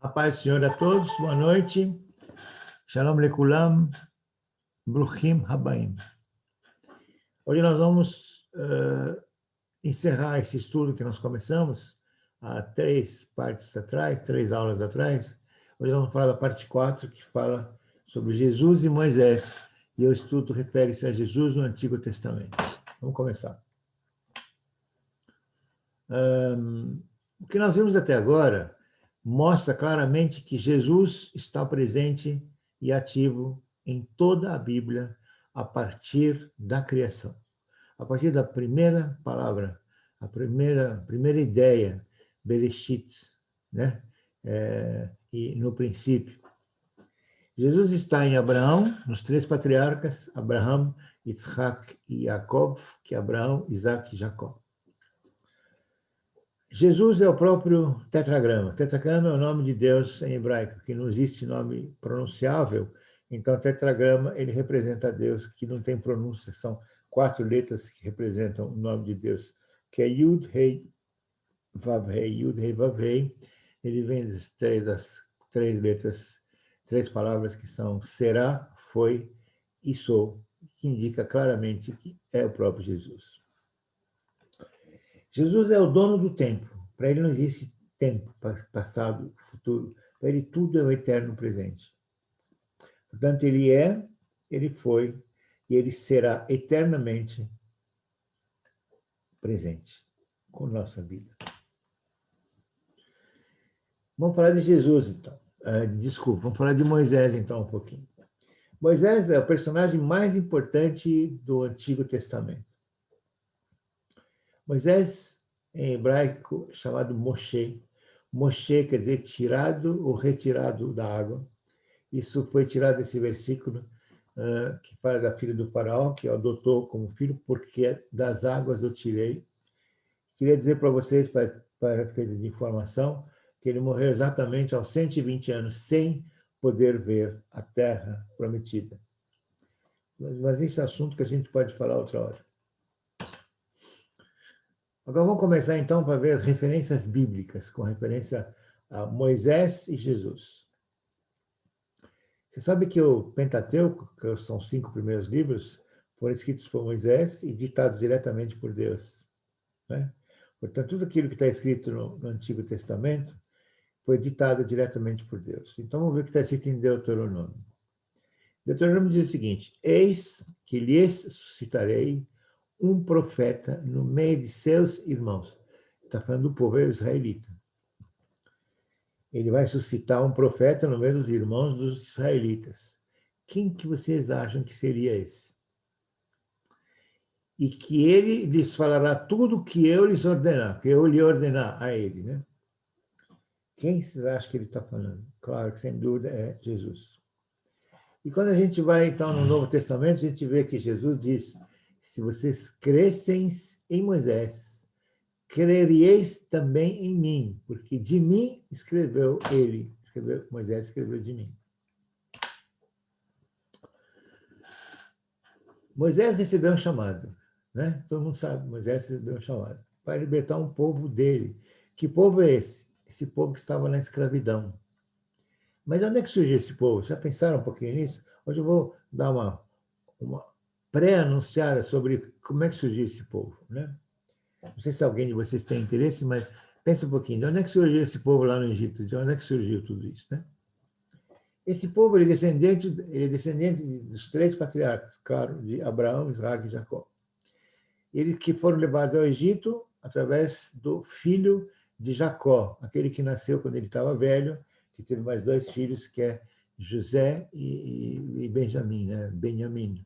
A paz do Senhor a todos, boa noite. Shalom lekulam, bruchim habaim. Hoje nós vamos encerrar esse estudo que nós começamos há 3 partes atrás, 3 aulas atrás. Hoje nós vamos falar da parte 4, que fala sobre Jesus e Moisés. E o estudo refere-se a Jesus no Antigo Testamento. Vamos começar. O que nós vimos até agora mostra claramente que Jesus está presente e ativo em toda a Bíblia a partir da criação. A partir da primeira palavra, a primeira ideia, Bereshit, né? E no princípio. Jesus está em Abraão, nos 3 patriarcas, Abraão, Isaac e Jacob, que é Abraão, Isaac e Jacó. Jesus é o próprio tetragrama. Tetragrama é o nome de Deus em hebraico, que não existe nome pronunciável. Então, tetragrama, ele representa a Deus, que não tem pronúncia. São 4 letras que representam o nome de Deus, que é Yud, Rei, Vav, Rei, Yud, Rei, Vav, Rei. Ele vem das 3 letras, 3 palavras que são será, foi e sou, que indica claramente que é o próprio Jesus. Jesus é o dono do tempo. Para ele não existe tempo, passado, futuro. Para ele tudo é o eterno presente. Portanto, ele é, ele foi e ele será eternamente presente com nossa vida. Vamos falar de Jesus, então. Desculpa, vamos falar de Moisés, então, um pouquinho. Moisés é o personagem mais importante do Antigo Testamento. Moisés, em hebraico, chamado Moshe. Moshe quer dizer tirado ou retirado da água. Isso foi tirado desse versículo que fala da filha do faraó, que o adotou como filho, porque das águas eu tirei. Queria dizer para vocês, para efeito de informação, que ele morreu exatamente aos 120 anos, sem poder ver a terra prometida. Mas esse é assunto que a gente pode falar outra hora. Agora vamos começar, então, para ver as referências bíblicas, com referência a Moisés e Jesus. Você sabe que o Pentateuco, que são 5 primeiros livros, foram escritos por Moisés e ditados diretamente por Deus, né? Portanto, tudo aquilo que está escrito no Antigo Testamento foi ditado diretamente por Deus. Então, vamos ver o que está escrito em Deuteronômio. Deuteronômio diz o seguinte: eis que lhes suscitarei um profeta no meio de seus irmãos. Está falando do povo israelita. Ele vai suscitar um profeta no meio dos irmãos dos israelitas. Quem que vocês acham que seria esse? E que ele lhes falará tudo o que eu lhes ordenar, que eu lhe ordenar a ele, né? Quem vocês acham que ele está falando? Claro que, sem dúvida, é Jesus. E quando a gente vai, então, no Novo Testamento, a gente vê que Jesus diz: se vocês crescem em Moisés, crereis também em mim, porque de mim escreveu ele, Moisés escreveu de mim. Moisés recebeu um chamado, né? Todo mundo sabe, Moisés recebeu um chamado para libertar um povo dele. Que povo é esse? Esse povo que estava na escravidão. Mas onde é que surgiu esse povo? Já pensaram um pouquinho nisso? Hoje eu vou dar uma pré-anunciada sobre como é que surgiu esse povo, né? Não sei se alguém de vocês tem interesse, mas pensa um pouquinho. De onde é que surgiu esse povo lá no Egito? De onde é que surgiu tudo isso, né? Esse povo ele é descendente dos 3 patriarcas, claro, de Abraão, Isaac e Jacó. Eles que foram levados ao Egito através do filho de Jacó, aquele que nasceu quando ele estava velho, que teve mais 2 filhos, que é José e Benjamim, né? Benjamim.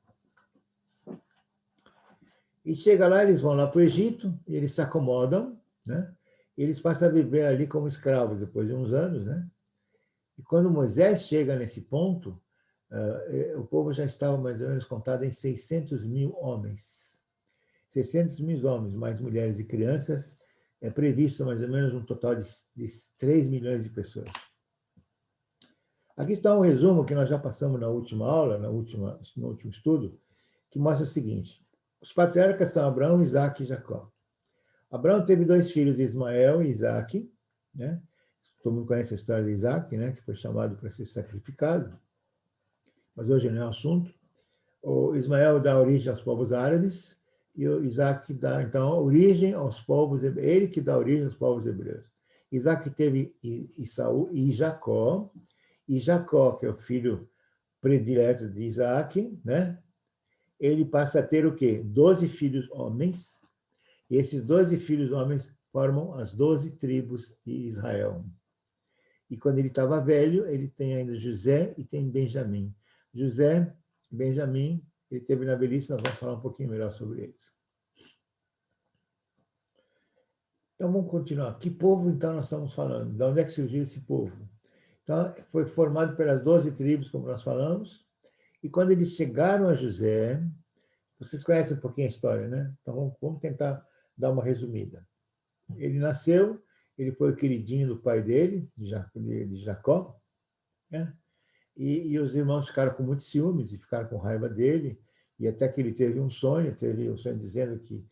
E chega lá, eles vão lá para o Egito, e eles se acomodam, né? Eles passam a viver ali como escravos depois de uns anos, né? E quando Moisés chega nesse ponto, o povo já estava mais ou menos contado em 600 mil homens. 600 mil homens, mais mulheres e crianças, é previsto mais ou menos um total de 3 milhões de pessoas. Aqui está um resumo que nós já passamos na última aula, no último estudo, que mostra o seguinte: os patriarcas são Abraão, Isaac e Jacó. Abraão teve 2 filhos, Ismael e Isaac, né? Todo mundo conhece a história de Isaac, né, que foi chamado para ser sacrificado, mas hoje não é o assunto. O Ismael dá origem aos povos árabes e o Isaac dá, então, origem aos povos, ele que dá origem aos povos hebreus. Isaac teve Isaú e Jacó, que é o filho predileto de Isaac, né? Ele passa a ter o quê? 12 filhos homens, e esses 12 filhos homens formam as 12 tribos de Israel. E quando ele estava velho, ele tem ainda José e tem Benjamim. José, Benjamim, ele teve na velhice, nós vamos falar um pouquinho melhor sobre eles. Então, vamos continuar. Que povo, então, nós estamos falando? De onde é que surgiu esse povo? Então, foi formado pelas 12 tribos, como nós falamos, e quando eles chegaram a José, vocês conhecem um pouquinho a história, né? Então, vamos tentar dar uma resumida. Ele nasceu, ele foi o queridinho do pai dele, de Jacó, né? E os irmãos ficaram com muitos ciúmes e ficaram com raiva dele, e até que ele teve um sonho dizendo que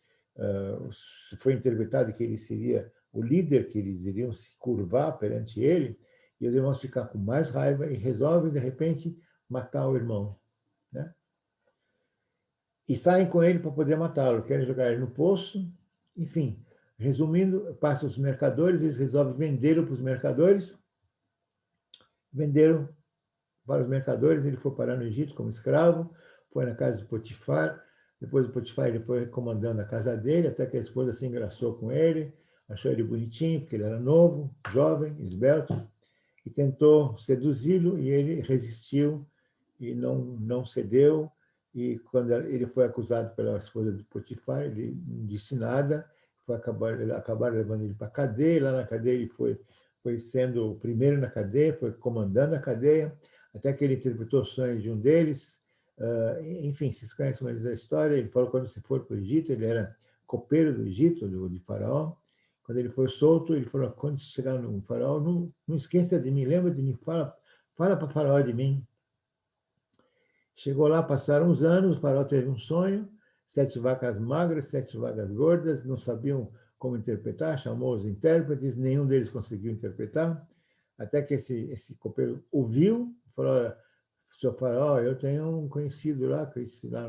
foi interpretado que ele seria o líder, que eles iriam se curvar perante ele, e os irmãos ficam com mais raiva e resolvem, de repente, matar o irmão, né? E saem com ele para poder matá-lo, querem jogar ele no poço, enfim. Resumindo, passam os mercadores, eles resolvem vendê-lo para os mercadores, venderam para os mercadores, ele foi parar no Egito como escravo, foi na casa de Potifar, depois do Potifar ele foi comandando a casa dele, até que a esposa se engraçou com ele, achou ele bonitinho, porque ele era novo, jovem, esbelto, e tentou seduzi-lo, e ele resistiu e não cedeu, e quando ele foi acusado pela esposa de Potifar, ele não disse nada, acabaram levando ele para a cadeia, lá na cadeia ele foi sendo o primeiro na cadeia, foi comandando a cadeia, até que ele interpretou os sonhos de um deles. Enfim, vocês conhecem mais a história. Ele falou que quando se for para o Egito, ele era copeiro do Egito, de Faraó. Quando ele foi solto, ele falou: quando chegar no Faraó, não esqueça de mim, lembra de mim, fala para Faraó de mim. Chegou lá, passaram uns anos, o Faraó teve um sonho: 7 vacas magras, 7 vacas gordas, não sabiam como interpretar, chamou os intérpretes, nenhum deles conseguiu interpretar, até que esse copeiro ouviu, falou: olha, senhor Faraó, eu tenho um conhecido lá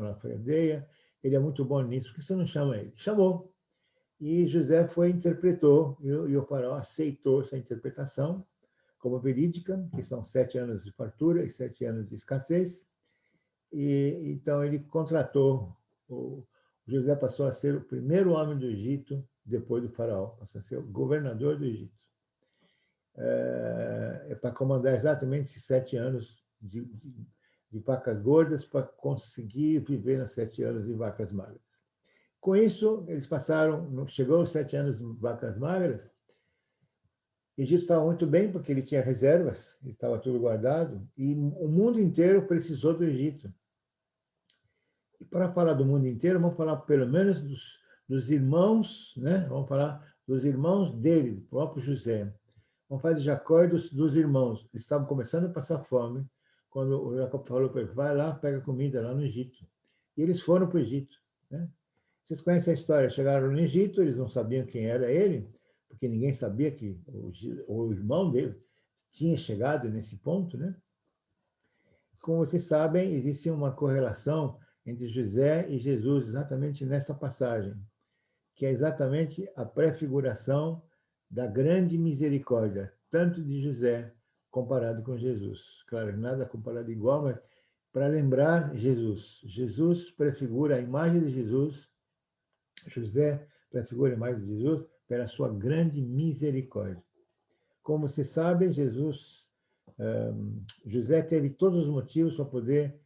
na cadeia, ele é muito bom nisso, por que você não chama ele? Chamou. E José interpretou, e o Faraó aceitou essa interpretação como verídica, que são 7 anos de fartura e 7 anos de escassez. E então ele contratou, o José passou a ser o primeiro homem do Egito, depois do Faraó, passou a ser o governador do Egito. Para comandar exatamente esses 7 anos de vacas gordas, para conseguir viver nos 7 anos de vacas magras. Com isso, eles passaram, chegou os 7 anos de vacas magras, o Egito estava muito bem, porque ele tinha reservas, ele estava tudo guardado, e o mundo inteiro precisou do Egito. E para falar do mundo inteiro, vamos falar pelo menos dos irmãos, né? Vamos falar dos irmãos dele, do próprio José. Vamos falar de Jacó e dos irmãos. Eles estavam começando a passar fome, quando o Jacó falou para ele: vai lá, pega comida lá no Egito. E eles foram para o Egito, né? Vocês conhecem a história, chegaram no Egito, eles não sabiam quem era ele, porque ninguém sabia que o irmão dele tinha chegado nesse ponto, né? Como vocês sabem, existe uma correlação entre José e Jesus exatamente nesta passagem, que é exatamente a prefiguração da grande misericórdia, tanto de José comparado com Jesus. Claro, nada comparado igual, mas para lembrar Jesus. Jesus prefigura a imagem de Jesus, José prefigura a imagem de Jesus pela sua grande misericórdia. Como vocês sabem, José teve todos os motivos para poder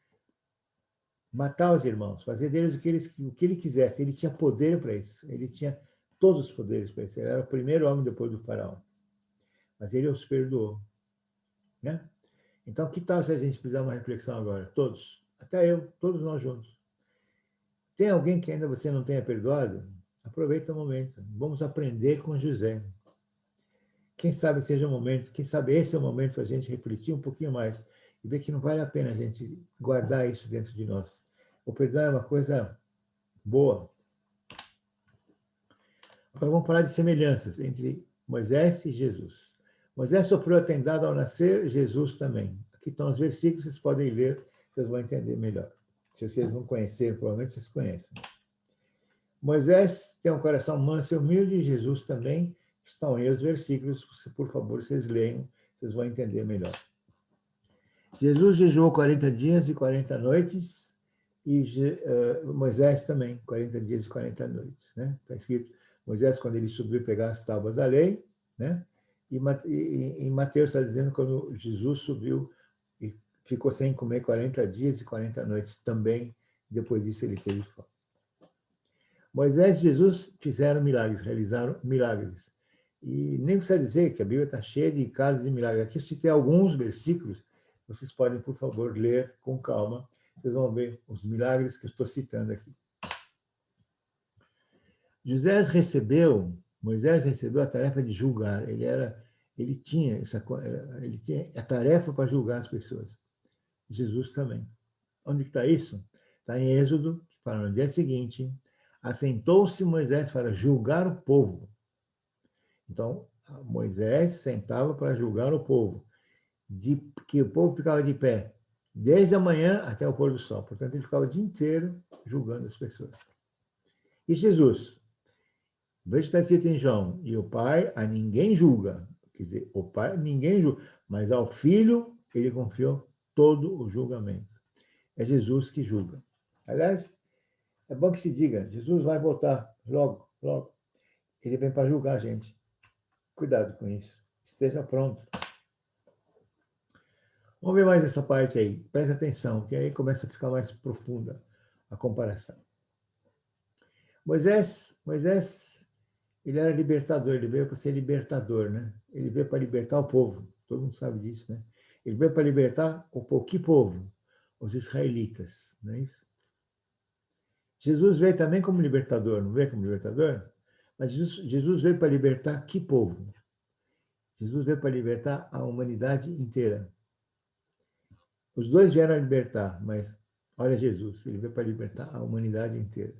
matar os irmãos, fazer deles o que ele quisesse. Ele tinha poder para isso, ele tinha todos os poderes para isso. Ele era o primeiro homem depois do faraó. Mas ele os perdoou, né? Então, que tal se a gente fizer uma reflexão agora? Todos, até eu, todos nós juntos. Tem alguém que ainda você não tenha perdoado? Aproveita o momento. Vamos aprender com José. Quem sabe seja o momento, quem sabe esse é o momento para a gente refletir um pouquinho mais e ver que não vale a pena a gente guardar isso dentro de nós. O perdão é uma coisa boa. Agora vamos falar de semelhanças entre Moisés e Jesus. Moisés sofreu atentado ao nascer, Jesus também. Aqui estão os versículos, vocês podem ler, vocês vão entender melhor. Se vocês não conhecerem, provavelmente vocês conhecem. Moisés tem um coração manso e humilde, Jesus também. Estão aí os versículos, por favor, vocês leiam, vocês vão entender melhor. Jesus jejuou 40 dias e 40 noites, e Moisés também, 40 dias e 40 noites. Né? Está escrito, Moisés, quando ele subiu pegar as tábuas da lei, né? E em Mateus está dizendo quando Jesus subiu e ficou sem comer 40 dias e 40 noites também, depois disso ele teve fome. Moisés e Jesus fizeram milagres, realizaram milagres. E nem precisa dizer que a Bíblia está cheia de casos de milagres. Aqui eu citei alguns versículos, vocês podem, por favor, ler com calma, vocês vão ver os milagres que eu estou citando aqui. Moisés recebeu a tarefa de julgar. Ele tinha a tarefa para julgar as pessoas. Jesus também. Onde está isso? Está em Êxodo, que fala no dia seguinte, assentou-se Moisés para julgar o povo. Então, Moisés sentava para julgar o povo, que o povo ficava de pé, desde a manhã até o pôr do sol. Portanto, ele ficava o dia inteiro julgando as pessoas. E Jesus? Veja que está escrito em João, e o Pai a ninguém julga. Quer dizer, o Pai ninguém julga, mas ao Filho ele confiou todo o julgamento. É Jesus que julga. Aliás, é bom que se diga, Jesus vai voltar logo, logo. Ele vem para julgar a gente. Cuidado com isso. Esteja pronto. Vamos ver mais essa parte aí. Preste atenção, que aí começa a ficar mais profunda a comparação. Moisés, ele era libertador, ele veio para ser libertador, né? Ele veio para libertar o povo, todo mundo sabe disso, né? Ele veio para libertar o povo. Que povo? Os israelitas, não é isso? Jesus veio também como libertador, não veio como libertador? Mas Jesus veio para libertar que povo? Jesus veio para libertar a humanidade inteira. Os dois vieram a libertar, mas olha Jesus, ele veio para libertar a humanidade inteira.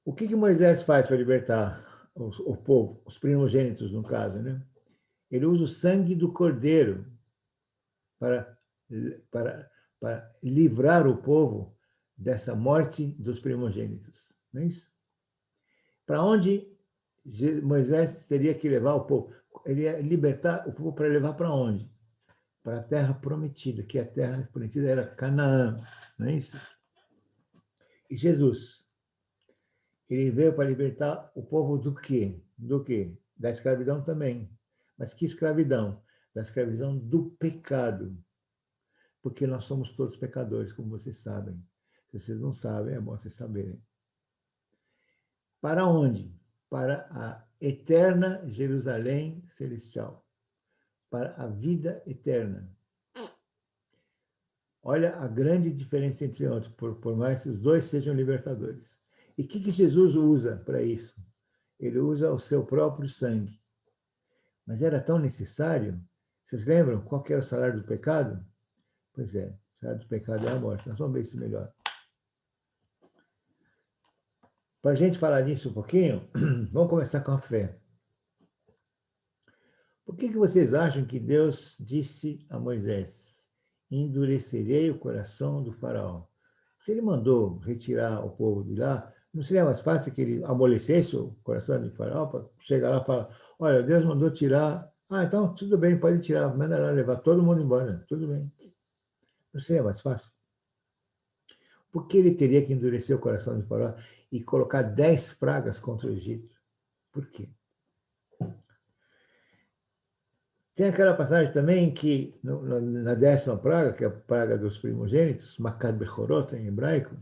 O que Moisés faz para libertar o povo, os primogênitos, no caso, né? Ele usa o sangue do cordeiro para livrar o povo dessa morte dos primogênitos. Não é isso? Para onde Moisés teria que levar o povo? Ele ia libertar o povo para levar para onde? Para a terra prometida, que a terra prometida era Canaã. Não é isso? E Jesus, ele veio para libertar o povo do quê? Do quê? Da escravidão também. Mas que escravidão? Da escravidão do pecado. Porque nós somos todos pecadores, como vocês sabem. Se vocês não sabem, é bom vocês saberem. Para onde? Para a eterna Jerusalém celestial. Para a vida eterna. Olha a grande diferença entre outros, por mais que os dois sejam libertadores. E o que Jesus usa para isso? Ele usa o seu próprio sangue. Mas era tão necessário? Vocês lembram qual que era o salário do pecado? Pois é, o salário do pecado é a morte. Nós vamos ver isso melhor. Para a gente falar disso um pouquinho, vamos começar com a fé. Por que vocês acham que Deus disse a Moisés: endurecerei o coração do faraó? Se ele mandou retirar o povo de lá, não seria mais fácil que ele amolecesse o coração do faraó para chegar lá e falar: olha, Deus mandou tirar. Ah, então tudo bem, pode tirar, manda lá levar todo mundo embora, tudo bem. Não seria mais fácil? Por que ele teria que endurecer o coração do faraó e colocar 10 pragas contra o Egito? Por quê? Tem aquela passagem também que, na 10ª praga, que é a praga dos primogênitos, Makat Bechorot em hebraico,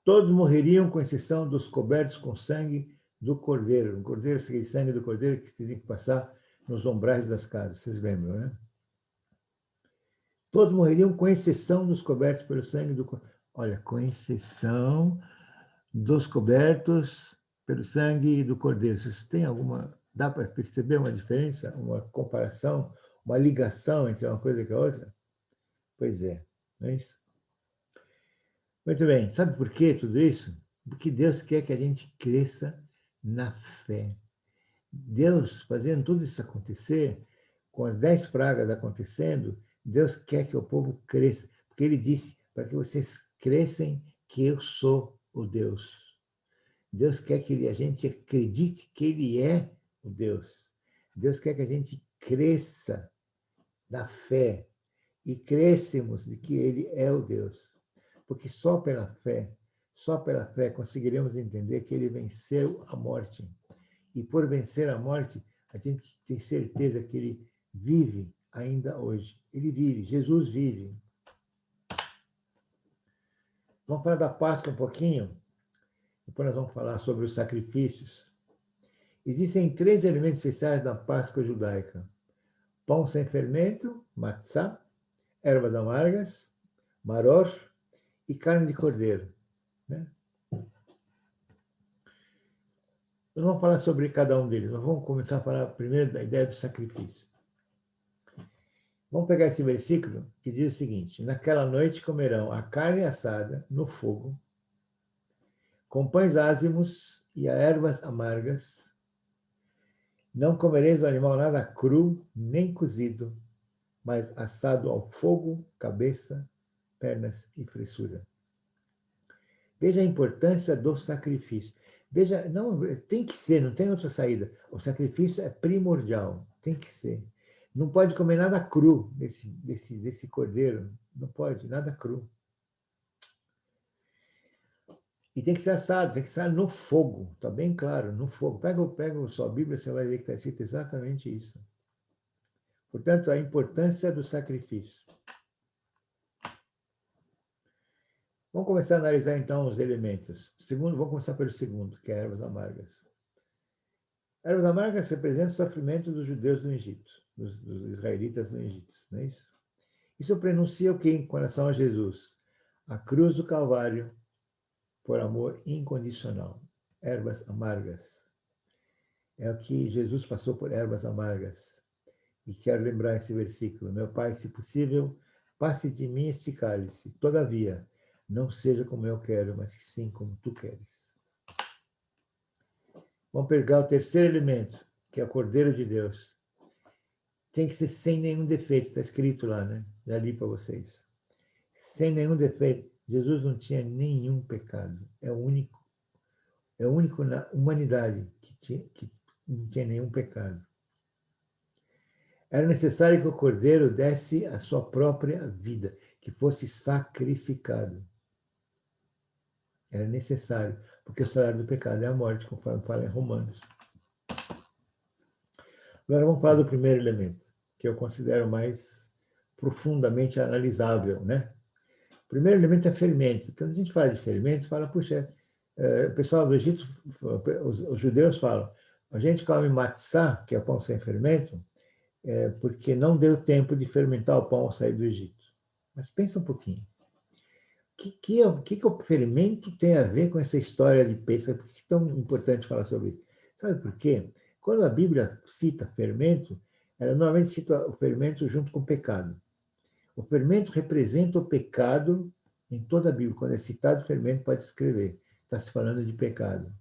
todos morreriam, com exceção dos cobertos com sangue do cordeiro. O cordeiro, aquele sangue do cordeiro que teria que passar nos umbrais das casas, vocês lembram, né? Todos morreriam, com exceção dos cobertos pelo sangue do cordeiro. Olha, com exceção dos cobertos pelo sangue do cordeiro. Vocês têm alguma... Dá para perceber uma diferença, uma comparação, uma ligação entre uma coisa e a outra? Pois é, não é isso? Muito bem. Sabe por que tudo isso? Porque Deus quer que a gente cresça na fé. Deus fazendo tudo isso acontecer, com as 10 pragas acontecendo, Deus quer que o povo cresça, porque ele disse, para que vocês cresçam que eu sou o Deus. Deus quer que a gente acredite que ele é o Deus. Deus quer que a gente cresça na fé e crescemos de que ele é o Deus. Porque só pela fé conseguiremos entender que ele venceu a morte. E por vencer a morte, a gente tem certeza que ele vive ainda hoje. Ele vive, Jesus vive. Vamos falar da Páscoa um pouquinho? Depois nós vamos falar sobre os sacrifícios. Existem 3 elementos especiais da Páscoa judaica: pão sem fermento, matzá, ervas amargas, maror e carne de cordeiro. Né? Nós vamos falar sobre cada um deles. Nós vamos começar a falar primeiro da ideia do sacrifício. Vamos pegar esse versículo que diz o seguinte: naquela noite comerão a carne assada no fogo, com pães ázimos e ervas amargas. Não comereis do animal nada cru, nem cozido, mas assado ao fogo, cabeça, pernas e fressura. Veja a importância do sacrifício. Veja, não, tem que ser, não tem outra saída. O sacrifício é primordial, tem que ser. Não pode comer nada cru desse cordeiro, não pode, nada cru. E tem que ser assado, tem que ser no fogo, está bem claro, no fogo. Pega a sua Bíblia, você vai ver que está escrito exatamente isso. Portanto, a importância do sacrifício. Vamos começar a analisar, então, os elementos. Vamos começar pelo segundo, que é ervas amargas. Ervas amargas representam o sofrimento dos judeus no Egito, dos israelitas no Egito, não é isso? Isso prenuncia o que em relação a Jesus? A cruz do Calvário, por amor incondicional. Ervas amargas. É o que Jesus passou por ervas amargas. E quero lembrar esse versículo. Meu Pai, se possível, passe de mim este cálice. Todavia, não seja como eu quero, mas que sim como tu queres. Vamos pegar o terceiro elemento, que é o Cordeiro de Deus. Tem que ser sem nenhum defeito, está escrito lá, né? Já li para vocês. Sem nenhum defeito. Jesus não tinha nenhum pecado. É o único na humanidade que não tinha nenhum pecado. Era necessário que o cordeiro desse a sua própria vida, que fosse sacrificado. Era necessário, porque o salário do pecado é a morte, conforme fala em Romanos. Agora vamos falar do primeiro elemento, que eu considero mais profundamente analisável, né? O primeiro elemento é fermento. Quando a gente fala de fermentos, fala, puxa, o pessoal do Egito, os judeus falam, a gente come matzá, que é pão sem fermento, porque não deu tempo de fermentar o pão ao sair do Egito. Mas pensa um pouquinho. O que o fermento tem a ver com essa história de Pêssego? Por que é tão importante falar sobre isso? Sabe por quê? Quando a Bíblia cita fermento, ela normalmente cita o fermento junto com o pecado. O fermento representa o pecado em toda a Bíblia. Quando é citado o fermento, pode escrever. Está se falando de pecado.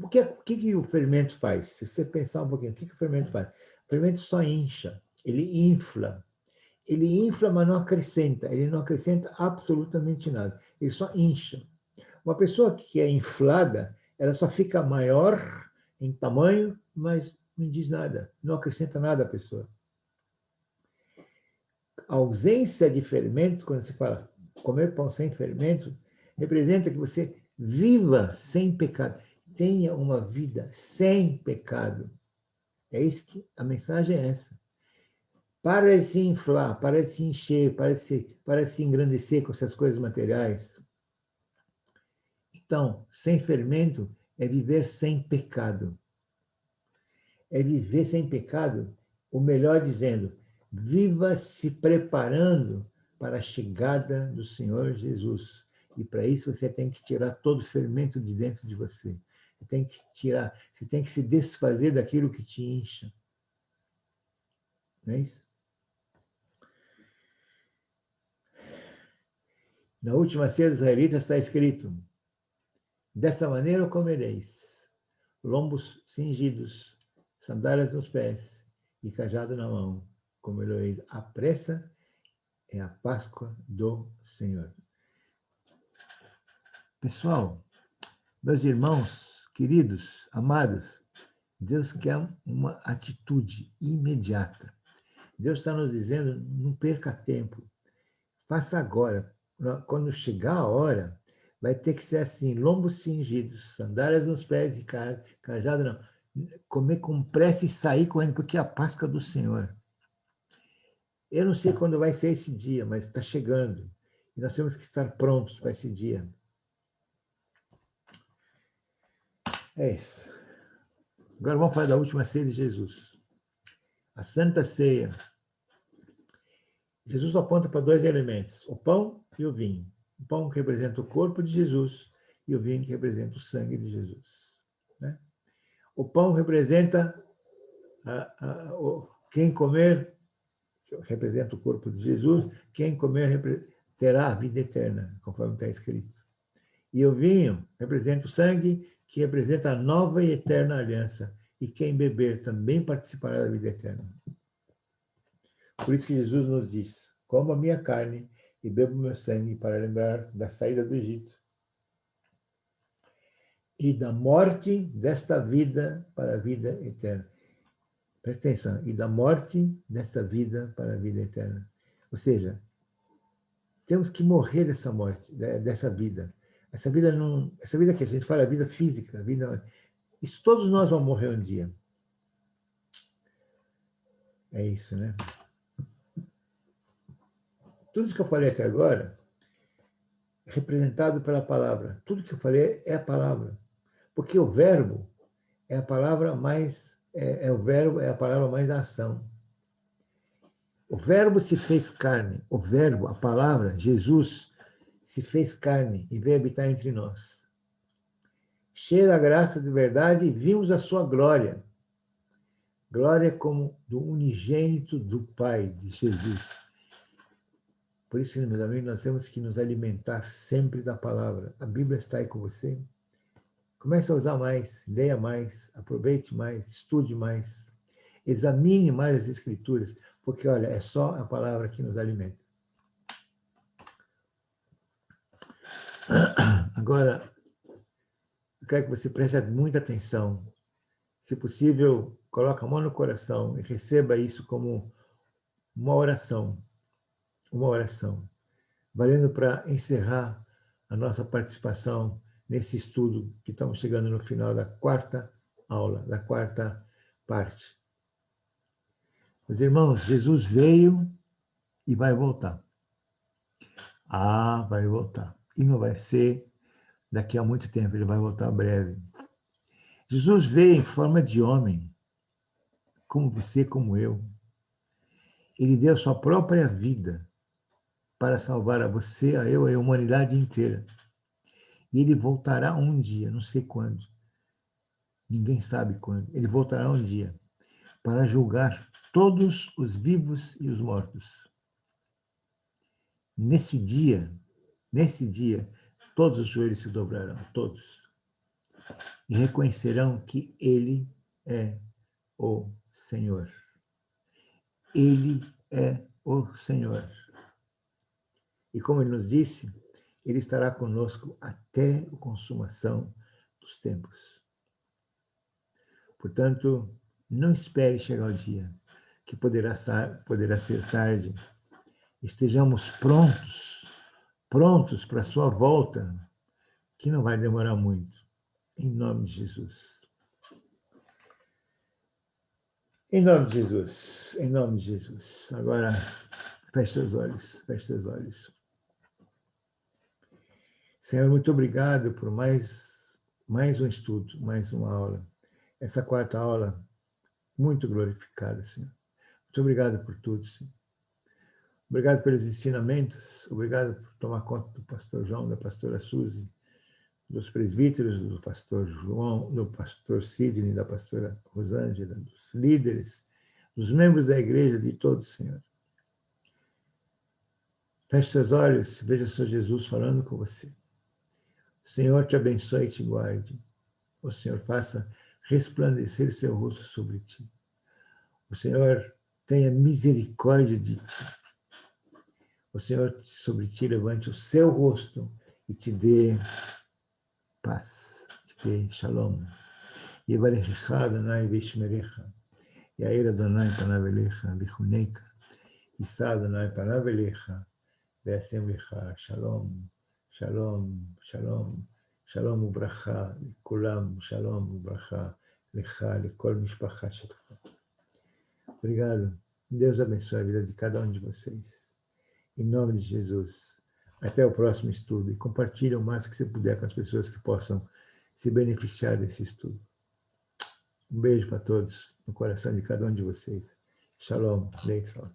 O que o fermento faz? Se você pensar um pouquinho, o que o fermento faz? O fermento só incha, ele infla. Ele infla, mas não acrescenta. Ele não acrescenta absolutamente nada. Ele só incha. Uma pessoa que é inflada, ela só fica maior em tamanho, mas não diz nada, não acrescenta nada à pessoa. A ausência de fermento, quando se fala comer pão sem fermento, representa que você viva sem pecado, tenha uma vida sem pecado. É isso que a mensagem é essa. Para de se inflar, para de se encher, para de se engrandecer com essas coisas materiais. Então, sem fermento é viver sem pecado. É viver sem pecado, ou melhor dizendo, viva se preparando para a chegada do Senhor Jesus. E para isso você tem que tirar todo o fermento de dentro de você. Você tem que se desfazer daquilo que te incha. Não é isso? Na última ceia dos israelitas está escrito: dessa maneira o comereis. lombos cingidos, sandálias nos pés e cajado na mão, como Eloís, a pressa é a Páscoa do Senhor. Pessoal, meus irmãos, queridos, amados, Deus quer uma atitude imediata. Deus está nos dizendo, não perca tempo, faça agora. Quando chegar a hora, vai ter que ser assim, lombos cingidos, sandálias nos pés e cajado não. Comer com pressa e sair correndo, porque é a Páscoa do Senhor. Eu não sei quando vai ser esse dia, mas está chegando. E nós temos que estar prontos para esse dia. É isso. Agora vamos falar da última ceia de Jesus. A Santa Ceia. Jesus aponta para dois elementos, o pão e o vinho. O pão que representa o corpo de Jesus e o vinho que representa o sangue de Jesus. Né? O pão representa quem comer, representa o corpo de Jesus, quem comer terá a vida eterna, conforme está escrito. E o vinho representa o sangue, que representa a nova e eterna aliança. E quem beber também participará da vida eterna. Por isso que Jesus nos diz, coma a minha carne e beba o meu sangue para lembrar da saída do Egito e da morte desta vida para a vida eterna. Presta atenção, e da morte desta vida para a vida eterna. Ou seja, temos que morrer dessa morte, dessa vida. Essa vida que a gente fala, a vida física, isso todos nós vamos morrer um dia. É isso, né? Tudo isso que eu falei até agora é representado pela palavra. Tudo que eu falei é a palavra. Porque o verbo é a palavra mais o verbo é a palavra mais ação. O verbo se fez carne. O verbo, a palavra, Jesus, se fez carne e veio habitar entre nós. Cheio da graça de verdade, vimos a sua glória. Glória como do unigênito do Pai, de Jesus. Por isso, meus amigos, nós temos que nos alimentar sempre da palavra. A Bíblia está aí com você. Comece a usar mais, leia mais, aproveite mais, estude mais, examine mais as Escrituras, porque, olha, é só a palavra que nos alimenta. Agora, eu quero que você preste muita atenção. Se possível, coloque a mão no coração e receba isso como uma oração, valendo para encerrar a nossa participação nesse estudo que estamos chegando no final da quarta aula, da quarta parte. Meus irmãos, Jesus veio e vai voltar. Vai voltar. E não vai ser daqui a muito tempo, ele vai voltar breve. Jesus veio em forma de homem, como você, como eu. Ele deu a sua própria vida para salvar a você, a eu, a humanidade inteira. E ele voltará um dia, não sei quando. Ninguém sabe quando. Ele voltará um dia para julgar todos os vivos e os mortos. Nesse dia, todos os joelhos se dobrarão, todos. E reconhecerão que ele é o Senhor. Ele é o Senhor. E como ele nos disse, ele estará conosco até a consumação dos tempos. Portanto, não espere chegar o dia, que poderá ser tarde. Estejamos prontos para a sua volta, que não vai demorar muito. Em nome de Jesus. Em nome de Jesus. Em nome de Jesus. Agora, feche seus olhos. Senhor, muito obrigado por mais um estudo, mais uma aula. Essa quarta aula, muito glorificada, Senhor. Muito obrigado por tudo, Senhor. Obrigado pelos ensinamentos, obrigado por tomar conta do pastor João, da pastora Suzy, dos presbíteros, do pastor João, do pastor Sidney, da pastora Rosângela, dos líderes, dos membros da igreja, de todos, Senhor. Feche seus olhos, veja o Senhor Jesus falando com você. O Senhor te abençoe e te guarde. O Senhor faça resplandecer seu rosto sobre ti. O Senhor tenha misericórdia de ti. O Senhor sobre ti levante o seu rosto e te dê paz, te dê shalom. Yevarechecha Adonai v'yishmerecha. Yair Adonai panav elecha v'chuneika. Yisa Adonai panav elecha v'yasem lecha shalom, shalom, shalom, shalom ubracha לכולם, shalom ubracha lecha, lekol mishpacha shelcha. Obrigado. Deus abençoe a vida de cada um de vocês. Em nome de Jesus. Até o próximo estudo. E compartilhe o mais que você puder com as pessoas que possam se beneficiar desse estudo. Um beijo para todos, no coração de cada um de vocês. Shalom, Leitrot.